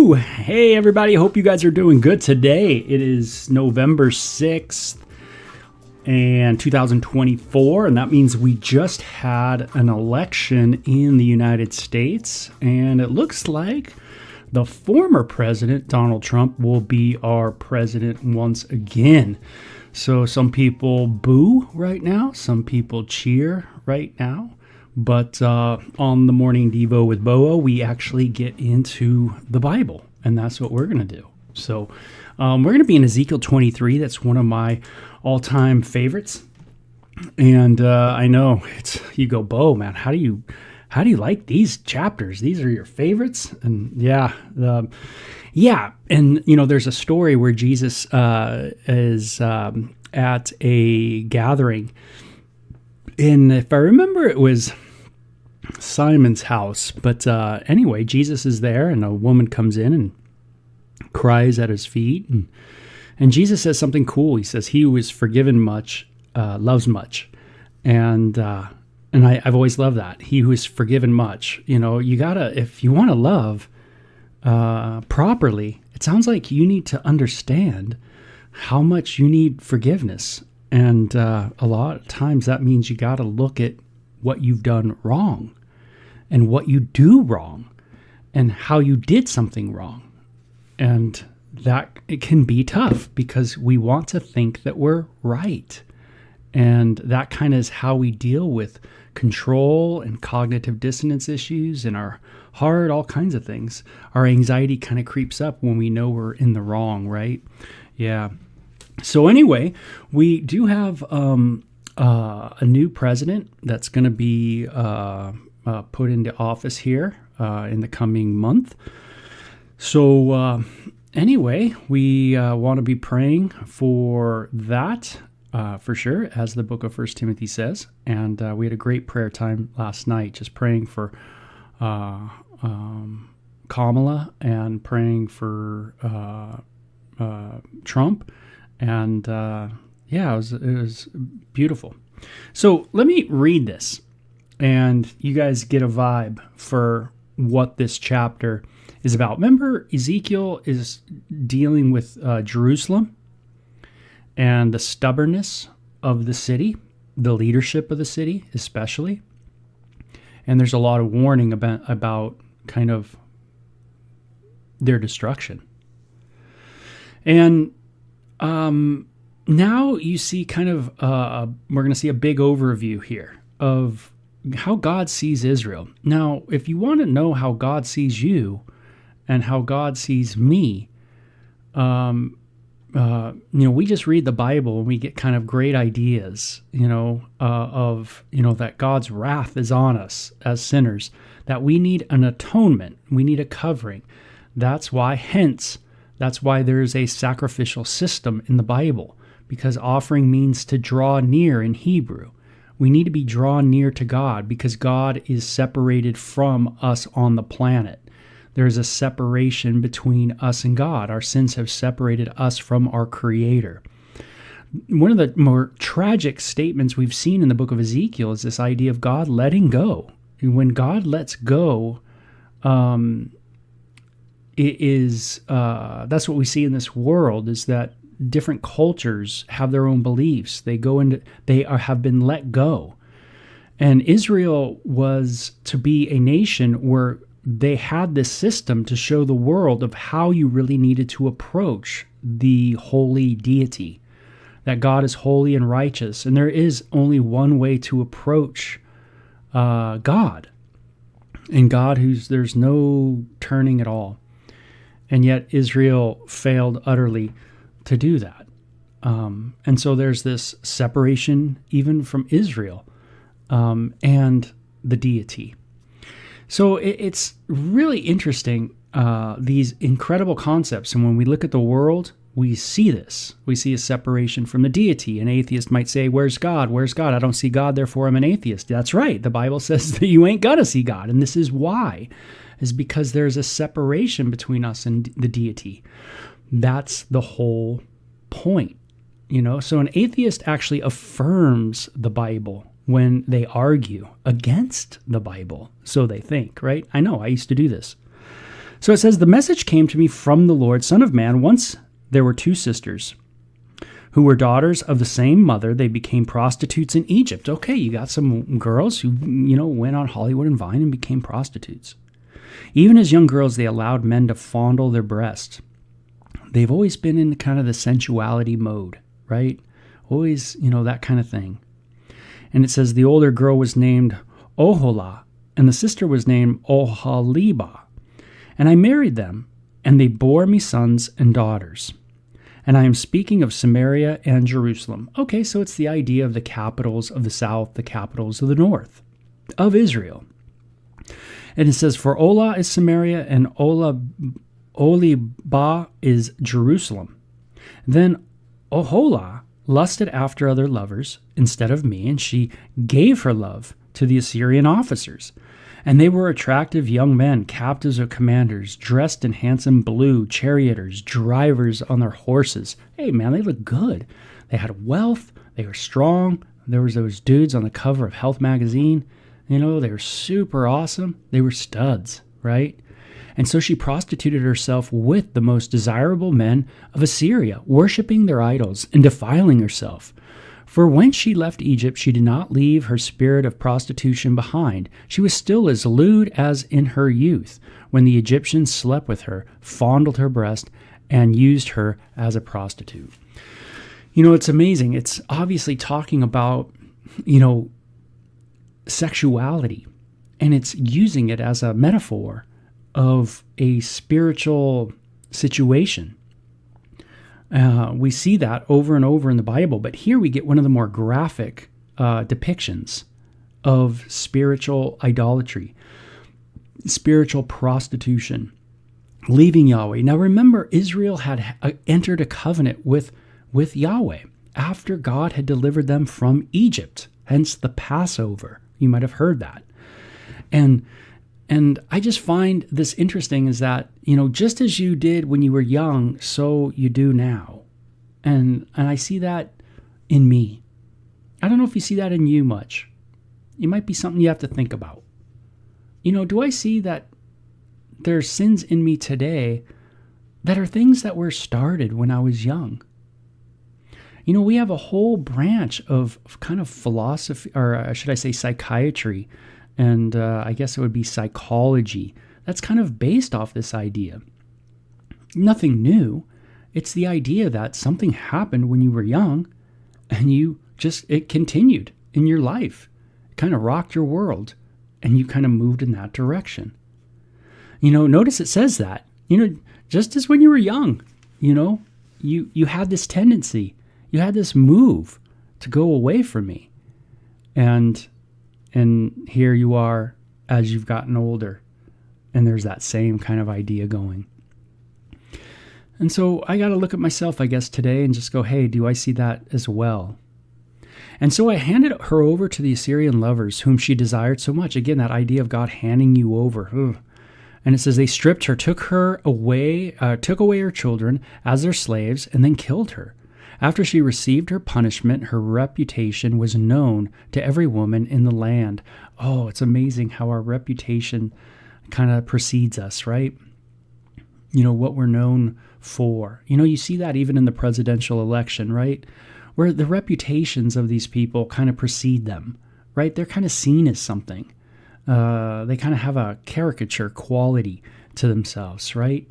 Woo! Hey everybody, hope you guys are doing good today. It is November 6th and 2024, and that means we just had an election in the United States, and it looks like the former president, Donald Trump, will be our president once again. So some people boo right now, some people cheer right now. But on the Morning Devo with Boa, we actually get into the Bible, and that's what we're going to do. So we're going to be in Ezekiel 23. That's one of my all-time favorites. And I know you go, Bo, man, how do you like these chapters? These are your favorites? And yeah. And there's a story where Jesus is at a gathering. And if I remember, it was Simon's house. But anyway, Jesus is there, and a woman comes in and cries at his feet. And Jesus says something cool. He says, "He who is forgiven much loves much." And I've always loved that. He who is forgiven much. You gotta, if you want to love properly, it sounds like you need to understand how much you need forgiveness. And a lot of times that means you got to look at what you've done wrong and what you do wrong and how you did something wrong. And that it can be tough because we want to think that we're right. And that kind of is how we deal with control and cognitive dissonance issues in our heart, all kinds of things. Our anxiety kind of creeps up when we know we're in the wrong, right? Yeah. So anyway, we do have a new president that's going to be put into office here in the coming month. So anyway, we want to be praying for that for sure, as the book of 1 Timothy says. And we had a great prayer time last night, just praying for Kamala and praying for Trump. And it was beautiful. So let me read this, and you guys get a vibe for what this chapter is about. Remember, Ezekiel is dealing with Jerusalem and the stubbornness of the city, the leadership of the city especially. And there's a lot of warning about kind of their destruction. And now you see kind of, we're going to see a big overview here of how God sees Israel. Now, if you want to know how God sees you and how God sees me, we just read the Bible and we get kind of great ideas, of that God's wrath is on us as sinners, that we need an atonement, we need a covering. That's why there's a sacrificial system in the Bible, because offering means to draw near in Hebrew. We need to be drawn near to God because God is separated from us on the planet. There's a separation between us and God. Our sins have separated us from our Creator. One of the more tragic statements we've seen in the book of Ezekiel is this idea of God letting go. And when God lets go, that's what we see in this world, is that different cultures have their own beliefs. Have been let go. And Israel was to be a nation where they had this system to show the world of how you really needed to approach the holy deity, that God is holy and righteous. And there is only one way to approach God. And God, there's no turning at all. And yet Israel failed utterly to do that. And so there's this separation even from Israel and the deity. So it's really interesting, these incredible concepts. And when we look at the world, we see this. We see a separation from the deity. An atheist might say, "Where's God? Where's God? I don't see God, therefore I'm an atheist." That's right. The Bible says that you ain't gonna see God. And this is why. Is because there's a separation between us and the deity. That's the whole point. So an atheist actually affirms the Bible when they argue against the Bible. So they think, right? I know, I used to do this. So it says, the message came to me from the Lord, Son of man. Once there were two sisters who were daughters of the same mother. They became prostitutes in Egypt. Okay, you got some girls who, went on Hollywood and Vine and became prostitutes. Even as young girls, they allowed men to fondle their breasts. They've always been in kind of the sensuality mode, right? Always, that kind of thing. And it says the older girl was named Oholah, and the sister was named Oholibah. And I married them, and they bore me sons and daughters. And I am speaking of Samaria and Jerusalem. Okay, so it's the idea of the capitals of the south, the capitals of the north, of Israel. And it says, for Olah is Samaria, and Oholibah is Jerusalem. Then Oholah lusted after other lovers instead of me, and she gave her love to the Assyrian officers. And they were attractive young men, captives of commanders, dressed in handsome blue, charioteers, drivers on their horses. Hey, man, they look good. They had wealth. They were strong. There was those dudes on the cover of Health magazine. They were super awesome. They were studs, right? And so she prostituted herself with the most desirable men of Assyria, worshiping their idols and defiling herself. For when she left Egypt, she did not leave her spirit of prostitution behind. She was still as lewd as in her youth, when the Egyptians slept with her, fondled her breast, and used her as a prostitute. It's amazing. It's obviously talking about, sexuality, and it's using it as a metaphor of a spiritual situation. We see that over and over in the Bible, but here we get one of the more graphic depictions of spiritual idolatry, spiritual prostitution, leaving Yahweh. Now remember, Israel had entered a covenant with Yahweh after God had delivered them from Egypt, hence the Passover. You might have heard that. And I just find this interesting is that, just as you did when you were young, so you do now. And I see that in me. I don't know if you see that in you much. It might be something you have to think about. Do I see that there's sins in me today that are things that were started when I was young? We have a whole branch of kind of philosophy, or should I say psychiatry, and I guess it would be psychology. That's kind of based off this idea. Nothing new. It's the idea that something happened when you were young, and it continued in your life. It kind of rocked your world, and you kind of moved in that direction. Notice it says that, just as when you were young, you had this tendency, you had this move to go away from me. And here you are as you've gotten older, and there's that same kind of idea going. And so I got to look at myself, I guess, today and just go, hey, do I see that as well? And so I handed her over to the Assyrian lovers whom she desired so much. Again, that idea of God handing you over. Ugh. And it says they stripped her, took away her children as their slaves, and then killed her. After she received her punishment, her reputation was known to every woman in the land. Oh, it's amazing how our reputation kind of precedes us, right? What we're known for. You see that even in the presidential election, right? Where the reputations of these people kind of precede them, right? They're kind of seen as something. They kind of have a caricature quality to themselves, right?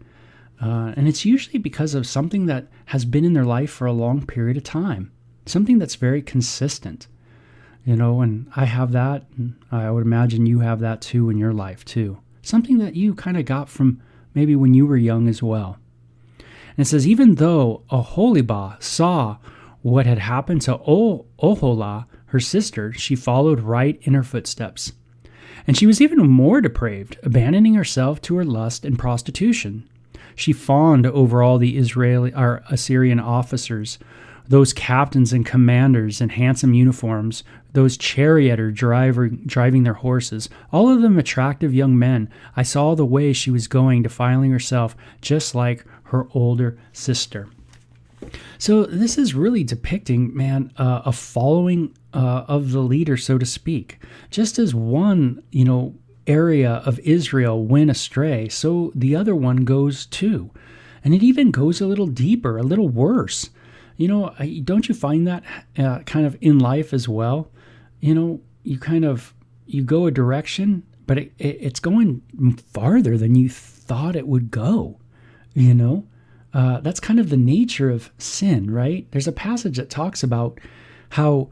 And it's usually because of something that has been in their life for a long period of time, something that's very consistent, and I have that, and I would imagine you have that too in your life too. Something that you kind of got from maybe when you were young as well. And it says, even though Oholibah saw what had happened to Oholah, her sister, she followed right in her footsteps. And she was even more depraved, abandoning herself to her lust and prostitution. She fawned over all the Assyrian officers, those captains and commanders in handsome uniforms, those charioteers driving their horses, all of them attractive young men. I saw the way she was going, defiling herself just like her older sister. So this is really depicting, man, a following of the leader, so to speak. Just as one, area of Israel went astray, so the other one goes too. And it even goes a little deeper, a little worse. Don't you find that kind of in life as well? You go a direction, but it's going farther than you thought it would go. That's kind of the nature of sin, right? There's a passage that talks about how,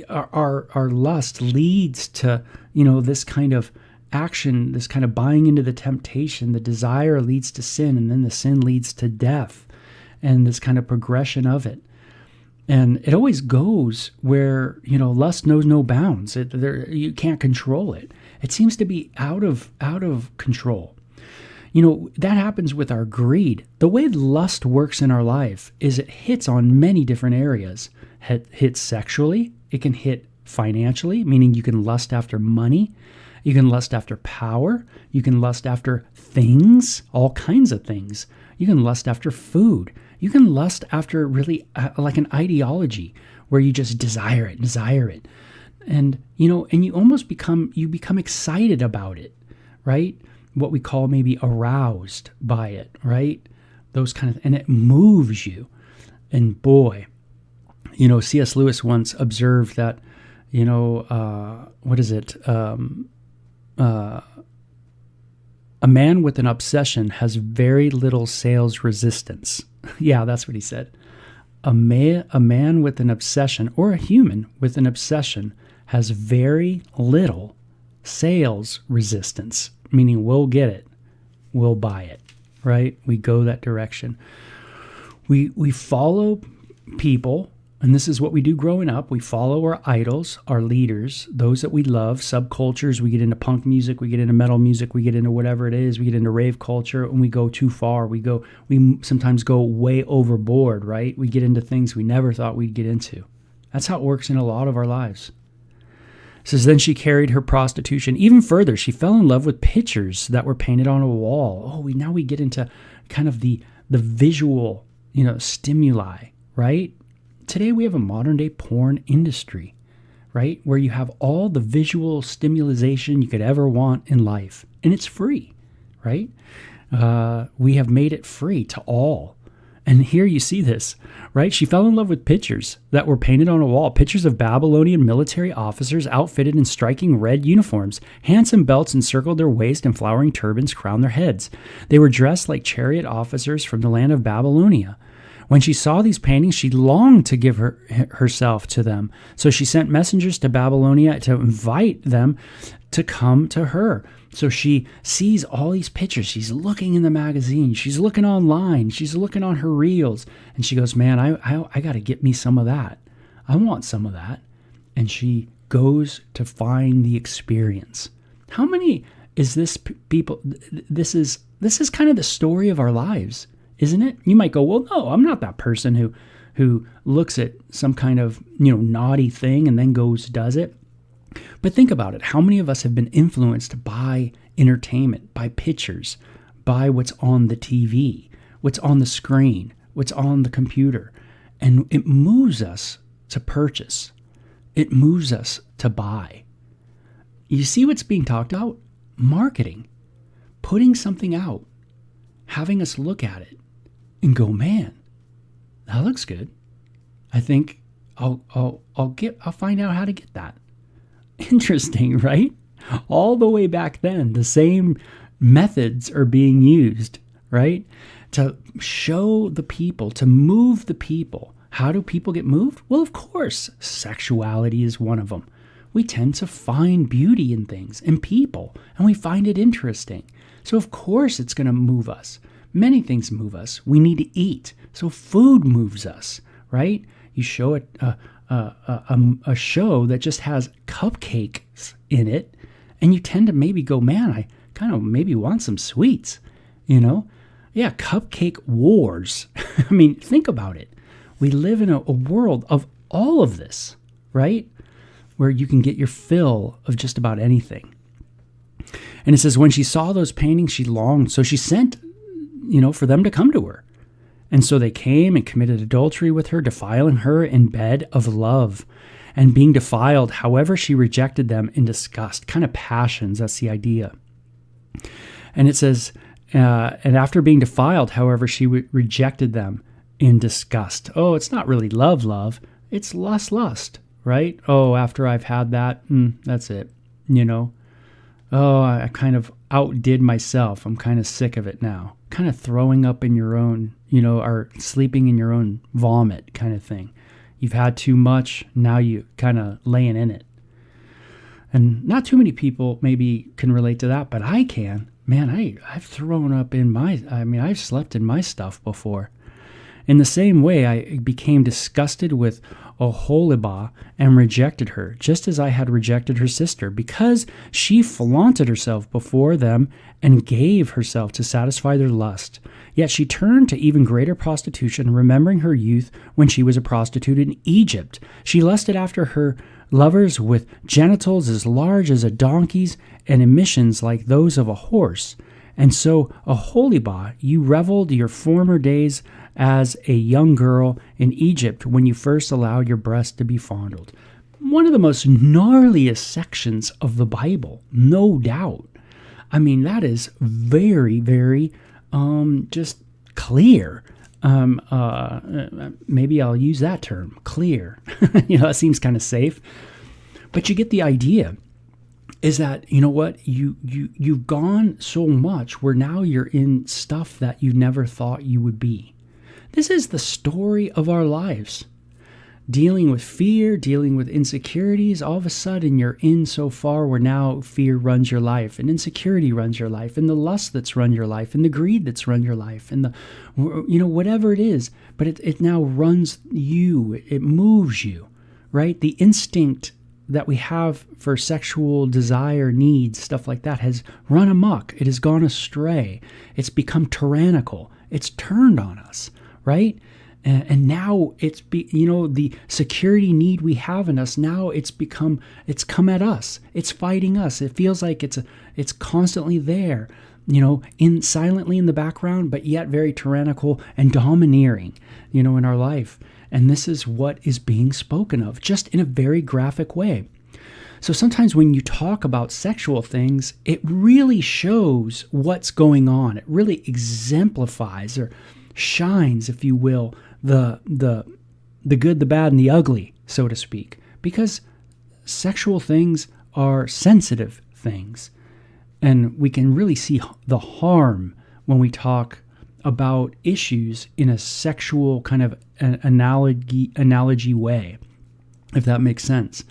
our lust leads to, this kind of action, this kind of buying into the temptation. The desire leads to sin, and then the sin leads to death, and this kind of progression of it. And it always goes where, lust knows no bounds. You can't control it. It seems to be out of control. That happens with our greed. The way lust works in our life is it hits on many different areas. It hits sexually. It can hit financially, meaning you can lust after money. You can lust after power. You can lust after things, all kinds of things. You can lust after food. You can lust after really like an ideology where you just desire it. And, and you almost become excited about it, right? What we call maybe aroused by it, right? Those kind of, and it moves you. And boy, C.S. Lewis once observed that, a man with an obsession has very little sales resistance. Yeah, that's what he said. A man with an obsession, or a human with an obsession, has very little sales resistance, meaning we'll get it, we'll buy it, right? We go that direction. We follow people, and this is what we do growing up. We follow our idols, our leaders, those that we love, subcultures. We get into punk music, we get into metal music, we get into whatever it is, we get into rave culture, and we go too far. We sometimes go way overboard, right? We get into things we never thought we'd get into. That's how it works in a lot of our lives. It says, then she carried her prostitution even further. She fell in love with pictures that were painted on a wall. Now we get into kind of the visual, stimuli, right? Today we have a modern day porn industry, right? Where you have all the visual stimulation you could ever want in life. And it's free, right? We have made it free to all. And here you see this, right? She fell in love with pictures that were painted on a wall. Pictures of Babylonian military officers outfitted in striking red uniforms. Handsome belts encircled their waist and flowering turbans crowned their heads. They were dressed like chariot officers from the land of Babylonia. When she saw these paintings, she longed to give herself to them. So she sent messengers to Babylonia to invite them to come to her. So she sees all these pictures. She's looking in the magazine. She's looking online. She's looking on her reels. And she goes, man, I got to get me some of that. I want some of that. And she goes to find the experience. How many is this people? This is kind of the story of our lives. Isn't it? You might go, well, no, I'm not that person who looks at some kind of, naughty thing and then does it. But think about it. How many of us have been influenced by entertainment, by pictures, by what's on the TV, what's on the screen, what's on the computer? And it moves us to purchase. It moves us to buy. You see what's being talked about? Marketing. Putting something out. Having us look at it and go, man, that looks good. I think I'll find out how to get that. Interesting, right? All the way back then, the same methods are being used, right? To show the people, to move the people. How do people get moved? Well, of course, sexuality is one of them. We tend to find beauty in things and people, and we find it interesting. So of course it's going to move us. Many things move us. We need to eat. So food moves us, right? You show a show that just has cupcakes in it, and you tend to maybe go, man, I kind of maybe want some sweets, Yeah, cupcake wars. I mean, think about it. We live in a world of all of this, right? Where you can get your fill of just about anything. And it says, when she saw those paintings, she longed. So she sent, for them to come to her. And so they came and committed adultery with her, defiling her in bed of love. and being defiled, however she rejected them in disgust. Kind of passions, that's the idea. And it says, and after being defiled, however she rejected them in disgust. Oh, it's not really love. It's lust, right? Oh, after I've had that, that's it, Oh, I kind of outdid myself. I'm kind of sick of it now. Kind of throwing up in your own, or sleeping in your own vomit kind of thing. You've had too much, now you kind of laying in it. And not too many people maybe can relate to that, but I can. Man, I've thrown up I've slept in my stuff before. In the same way, I became disgusted with Oholibah and rejected her, just as I had rejected her sister, because she flaunted herself before them and gave herself to satisfy their lust. Yet she turned to even greater prostitution, remembering her youth when she was a prostitute in Egypt. She lusted after her lovers with genitals as large as a donkey's and emissions like those of a horse. And so, Oholibah, you reveled your former days as a young girl in Egypt when you first allowed your breast to be fondled. One of the most gnarliest sections of the Bible, no doubt. That is very, very just clear. Maybe I'll use that term, clear. That seems kind of safe. But you get the idea. Is that, you've gone so much where now you're in stuff that you never thought you would be. This is the story of our lives. Dealing with fear, dealing with insecurities, all of a sudden you're in so far where now fear runs your life, and insecurity runs your life, and the lust that's run your life, and the greed that's run your life, and the, whatever it is, but it now runs you, it moves you, right? The instinct that we have for sexual desire, needs, stuff like that has run amok. It has gone astray. It's become tyrannical. It's turned on us, right? And now the security need we have in us, now it's come at us. It's fighting us. It feels like it's constantly there, silently in the background, but yet very tyrannical and domineering, in our life. And this is what is being spoken of, just in a very graphic way. So sometimes when you talk about sexual things, it really shows what's going on. It really exemplifies or shines, if you will, the good, the bad, and the ugly, so to speak. Because sexual things are sensitive things. And we can really see the harm when we talk about issues in a sexual kind of an analogy way, if that makes sense.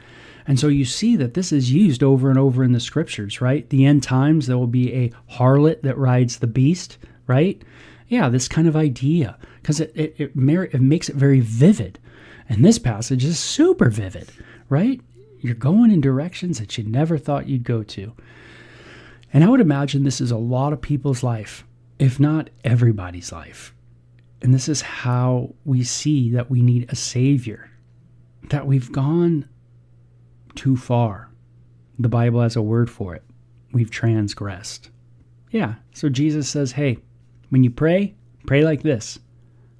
And so you see that this is used over and over in the scriptures, right? The end times, there will be a harlot that rides the beast, right? Yeah, this kind of idea, because it makes it very vivid. And this passage is super vivid, right? You're going in directions that you never thought you'd go to. And I would imagine this is a lot of people's life, if not everybody's life. And this is how we see that we need a Savior, that we've gone too far. The Bible has a word for it. We've transgressed. Yeah, so Jesus says, hey, when you pray like this.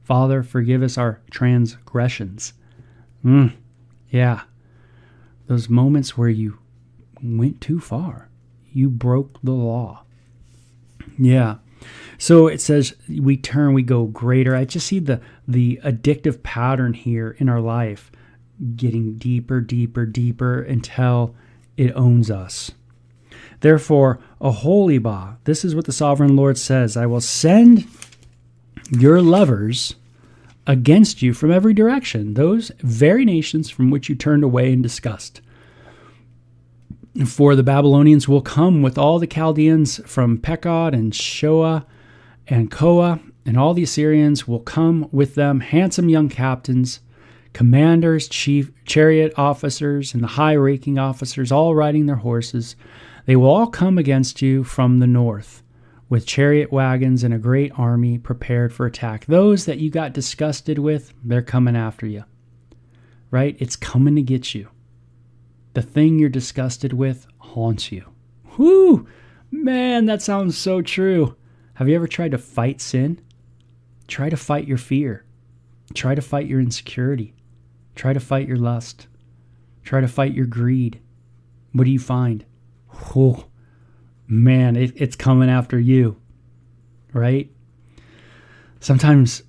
Father, forgive us our transgressions. Yeah, those moments where you went too far. You broke the law. Yeah. So it says we go greater. I just see the addictive pattern here in our life getting deeper, deeper, deeper until it owns us. Therefore, Oholibah, this is what the sovereign Lord says, I will send your lovers against you from every direction, those very nations from which you turned away in disgust. For the Babylonians will come with all the Chaldeans from Pekod and Shoa and Koa, and all the Assyrians will come with them, handsome young captains, commanders, chief chariot officers, and the high-ranking officers, all riding their horses. They will all come against you from the north, with chariot wagons and a great army prepared for attack. Those that you got disgusted with, they're coming after you, right? It's coming to get you. The thing you're disgusted with haunts you. Whoo! Man, that sounds so true. Have you ever tried to fight sin? Try to fight your fear. Try to fight your insecurity. Try to fight your lust. Try to fight your greed. What do you find? Oh, man, it's coming after you, right? Sometimes,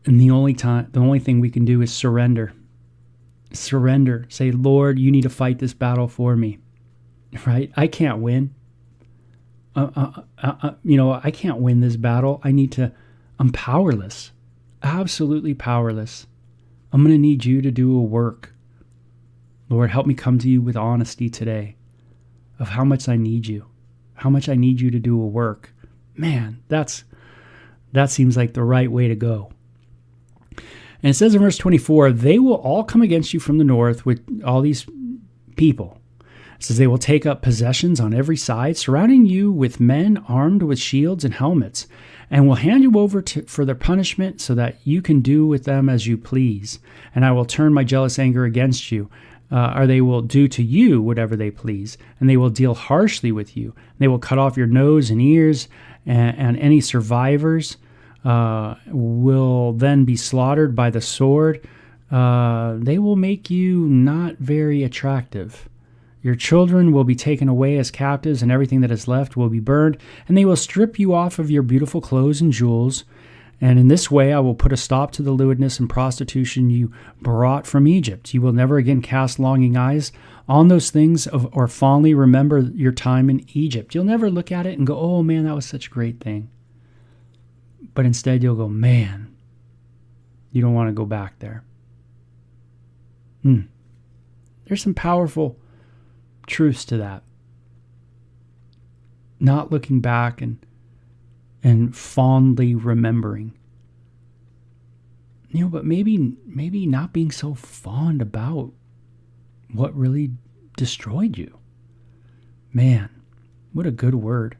and the only thing we can do is surrender. Surrender. Say, Lord, you need to fight this battle for me, right? I can't win. I can't win this battle. I'm powerless, absolutely powerless. I'm going to need you to do a work. Lord, help me come to you with honesty today of how much I need you, how much I need you to do a work. Man, that seems like the right way to go. And it says in verse 24, they will all come against you from the north with all these people. It says they will take up possessions on every side, surrounding you with men armed with shields and helmets, and will hand you over for their punishment so that you can do with them as you please. And I will turn my jealous anger against you, or they will do to you whatever they please, and they will deal harshly with you. They will cut off your nose and ears, and any survivors will then be slaughtered by the sword. They will make you not very attractive. Your children will be taken away as captives, and everything that is left will be burned, and they will strip you off of your beautiful clothes and jewels. And in this way I will put a stop to the lewdness and prostitution you brought from Egypt. You will never again cast longing eyes on those things or fondly remember your time in Egypt. You'll never look at it and go, oh man, that was such a great thing. But instead you'll go, man, you don't want to go back there. There's some powerful truths to that. Not looking back and fondly remembering. But maybe not being so fond about what really destroyed you. Man, what a good word.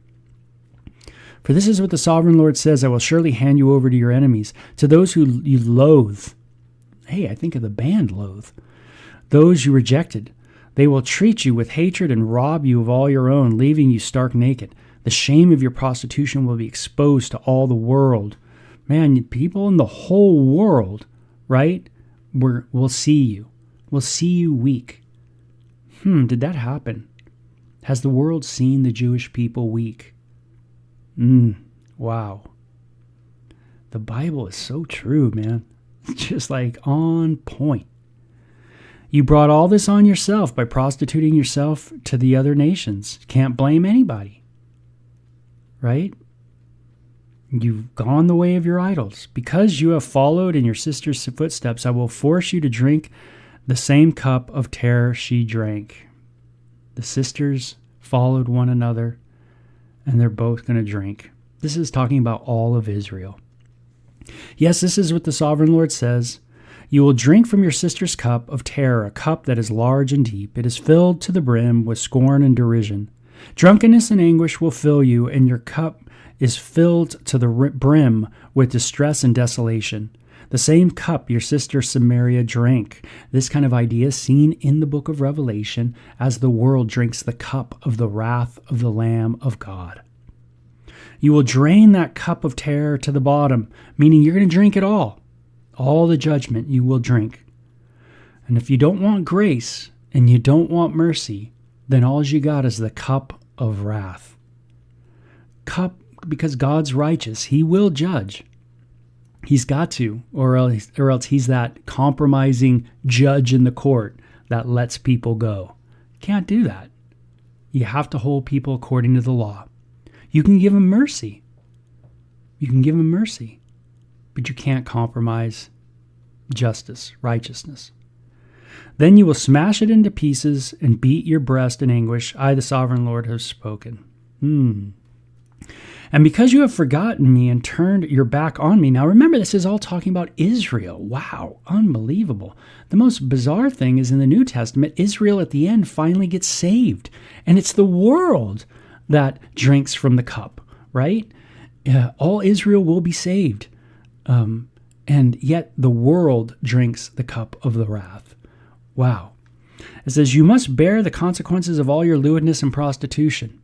For this is what the sovereign Lord says, I will surely hand you over to your enemies, to those who you loathe. Hey, I think of the band Loathe. Those you rejected. They will treat you with hatred and rob you of all your own, leaving you stark naked. The shame of your prostitution will be exposed to all the world. Man, people in the whole world, right, will see you. Will see you weak. Did that happen? Has the world seen the Jewish people weak? Wow. The Bible is so true, man. It's just like on point. You brought all this on yourself by prostituting yourself to the other nations. Can't blame anybody. Right? You've gone the way of your idols. Because you have followed in your sister's footsteps, I will force you to drink the same cup of terror she drank. The sisters followed one another, and they're both going to drink. This is talking about all of Israel. Yes, this is what the sovereign Lord says. You will drink from your sister's cup of terror, a cup that is large and deep. It is filled to the brim with scorn and derision. Drunkenness and anguish will fill you, and your cup is filled to the brim with distress and desolation. The same cup your sister Samaria drank. This kind of idea is seen in the book of Revelation as the world drinks the cup of the wrath of the Lamb of God. You will drain that cup of terror to the bottom, meaning you're going to drink it all. All the judgment you will drink. And if you don't want grace and you don't want mercy, then all you got is the cup of wrath. Cup, because God's righteous. He will judge. He's got to, or else he's that compromising judge in the court that lets people go. Can't do that. You have to hold people according to the law. You can give them mercy. You can give them mercy. But you can't compromise justice, righteousness. Then you will smash it into pieces and beat your breast in anguish. I, the sovereign Lord, have spoken. And because you have forgotten me and turned your back on me. Now remember, this is all talking about Israel. Wow, unbelievable. The most bizarre thing is in the New Testament, Israel at the end finally gets saved. And it's the world that drinks from the cup, right? All Israel will be saved. And yet the world drinks the cup of the wrath. Wow. It says, you must bear the consequences of all your lewdness and prostitution.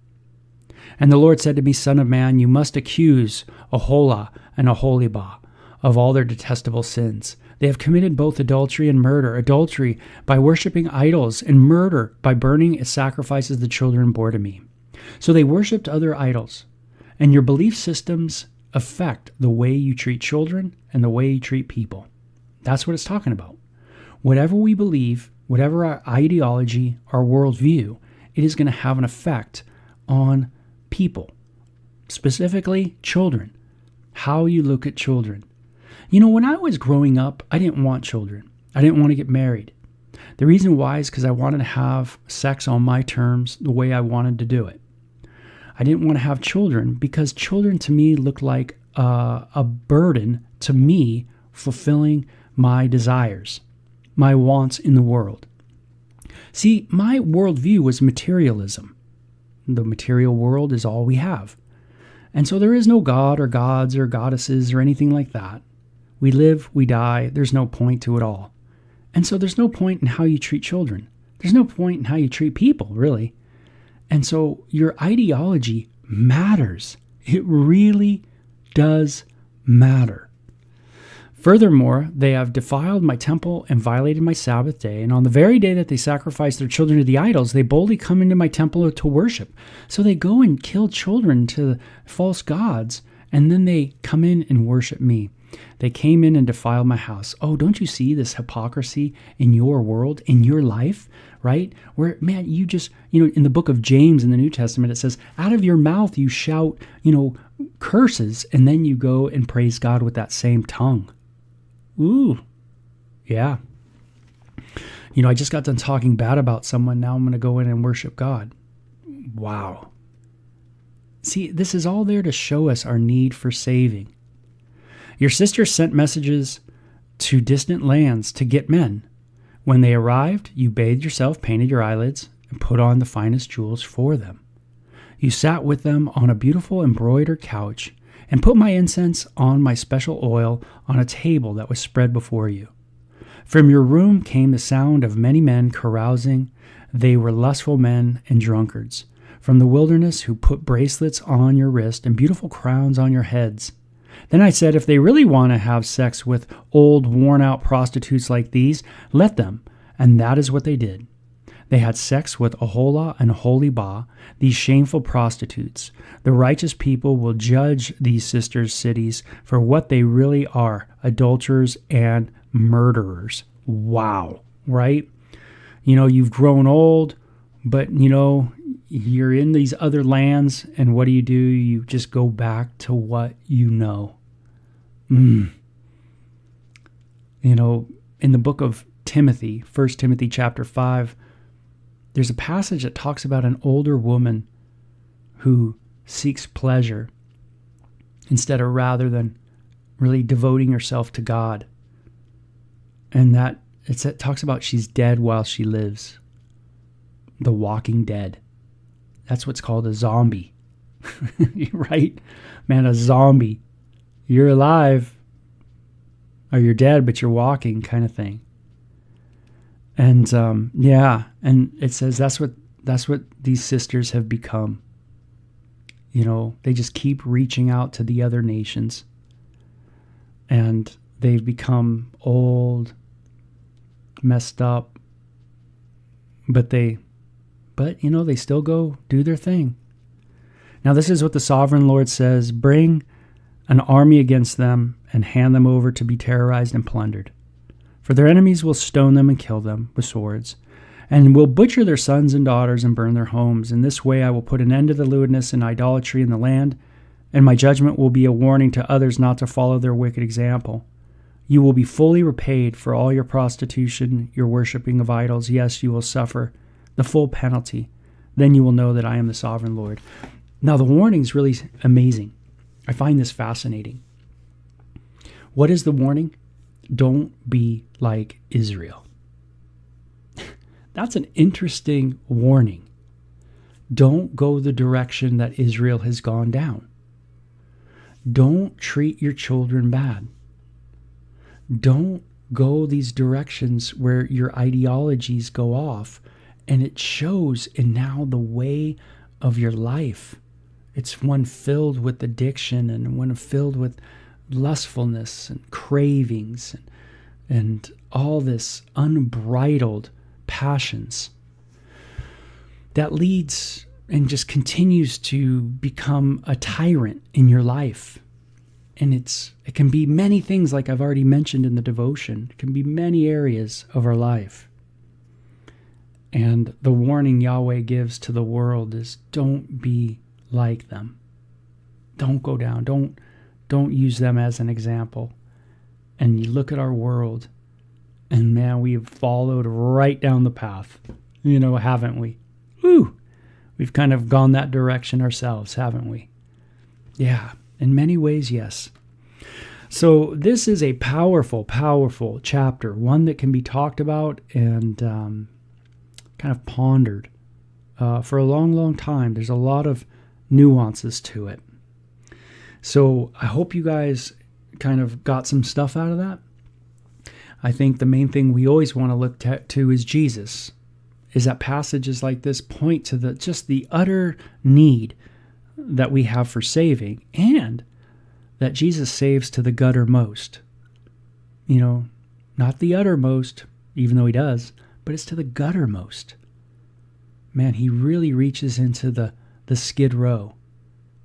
And the Lord said to me, Son of man, you must accuse Aholah and Aholibah of all their detestable sins. They have committed both adultery and murder, adultery by worshiping idols, and murder by burning as sacrifices the children bore to me. So they worshipped other idols. And your belief systems affect the way you treat children and the way you treat people. That's what it's talking about. Whatever we believe, whatever our ideology, our worldview, it is going to have an effect on people, specifically children, how you look at children. You know, when I was growing up, I didn't want children. I didn't want to get married. The reason why is because I wanted to have sex on my terms the way I wanted to do it. I didn't want to have children because children to me looked like a burden to me fulfilling my desires, my wants in the world. See, my worldview was materialism. The material world is all we have. And so there is no God or gods or goddesses or anything like that. We live, we die, there's no point to it all. And so there's no point in how you treat children. There's no point in how you treat people, really. And so your ideology matters. It really does matter. Furthermore, they have defiled my temple and violated my Sabbath day. And on the very day that they sacrificed their children to the idols, they boldly come into my temple to worship. So they go and kill children to false gods, and then they come in and worship me. They came in and defiled my house. Oh, don't you see this hypocrisy in your world, in your life, right? Where, man, you just, in the book of James in the New Testament, it says, out of your mouth you shout, curses, and then you go and praise God with that same tongue. Ooh, yeah. I just got done talking bad about someone. Now I'm going to go in and worship God. Wow. See, this is all there to show us our need for saving. Your sister sent messages to distant lands to get men. When they arrived, you bathed yourself, painted your eyelids, and put on the finest jewels for them. You sat with them on a beautiful embroidered couch and put my incense on my special oil on a table that was spread before you. From your room came the sound of many men carousing. They were lustful men and drunkards from the wilderness who put bracelets on your wrist and beautiful crowns on your heads. Then I said, if they really want to have sex with old, worn-out prostitutes like these, let them. And that is what they did. They had sex with Aholah and Aholibah, these shameful prostitutes. The righteous people will judge these sisters' cities for what they really are, adulterers and murderers. Wow, right? You've grown old, but, you're in these other lands, and what do? You just go back to what you know. In the book of Timothy, 1 Timothy chapter 5, there's a passage that talks about an older woman who seeks pleasure rather than really devoting herself to God. And that it talks about she's dead while she lives. The walking dead. That's what's called a zombie. Right? Man, a zombie. You're alive, or you're dead, but you're walking kind of thing. And and it says that's what these sisters have become. They just keep reaching out to the other nations. And they've become old, messed up, but they still go do their thing. Now this is what the sovereign Lord says: bring an army against them and hand them over to be terrorized and plundered. For their enemies will stone them and kill them with swords, and will butcher their sons and daughters and burn their homes. In this way I will put an end to the lewdness and idolatry in the land, and my judgment will be a warning to others not to follow their wicked example. You will be fully repaid for all your prostitution, your worshipping of idols. Yes, you will suffer the full penalty. Then you will know that I am the sovereign Lord. Now the warning is really amazing. I find this fascinating. What is the warning? Don't be like Israel. That's an interesting warning. Don't go the direction that Israel has gone down. Don't treat your children bad. Don't go these directions where your ideologies go off, and it shows in now the way of your life. It's one filled with addiction and one filled with lustfulness and cravings and all this unbridled passions that leads and just continues to become a tyrant in your life. And it can be many things, like I've already mentioned in the devotion. It can be many areas of our life. And the warning Yahweh gives to the world is, don't be like them. Don't go down. Don't use them as an example. And you look at our world, and man, we've followed right down the path. Haven't we? Woo! We've kind of gone that direction ourselves, haven't we? Yeah, in many ways, yes. So this is a powerful, powerful chapter, one that can be talked about and kind of pondered for a long, long time. There's a lot of nuances to it. So I hope you guys kind of got some stuff out of that. I think the main thing we always want to look to is Jesus. Is that passages like this point to the utter need that we have for saving, and that Jesus saves to the guttermost. Not the uttermost, even though he does, but it's to the guttermost. Man, he really reaches into the skid row,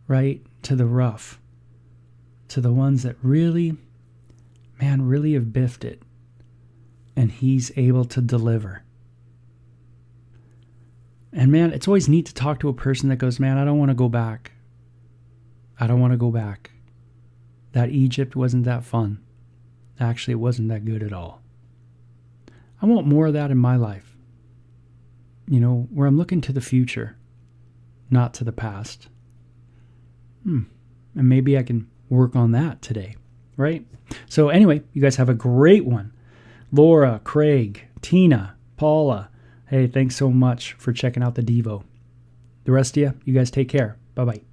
right? To the rough. To the ones that really have biffed it. And he's able to deliver. And man, it's always neat to talk to a person that goes, man, I don't want to go back. I don't want to go back. That Egypt wasn't that fun. Actually, it wasn't that good at all. I want more of that in my life. Where I'm looking to the future, not to the past. And maybe I can work on that today, right? So anyway, you guys have a great one. Laura, Craig, Tina, Paula. Hey, thanks so much for checking out the Devo. The rest of you guys take care. Bye-bye.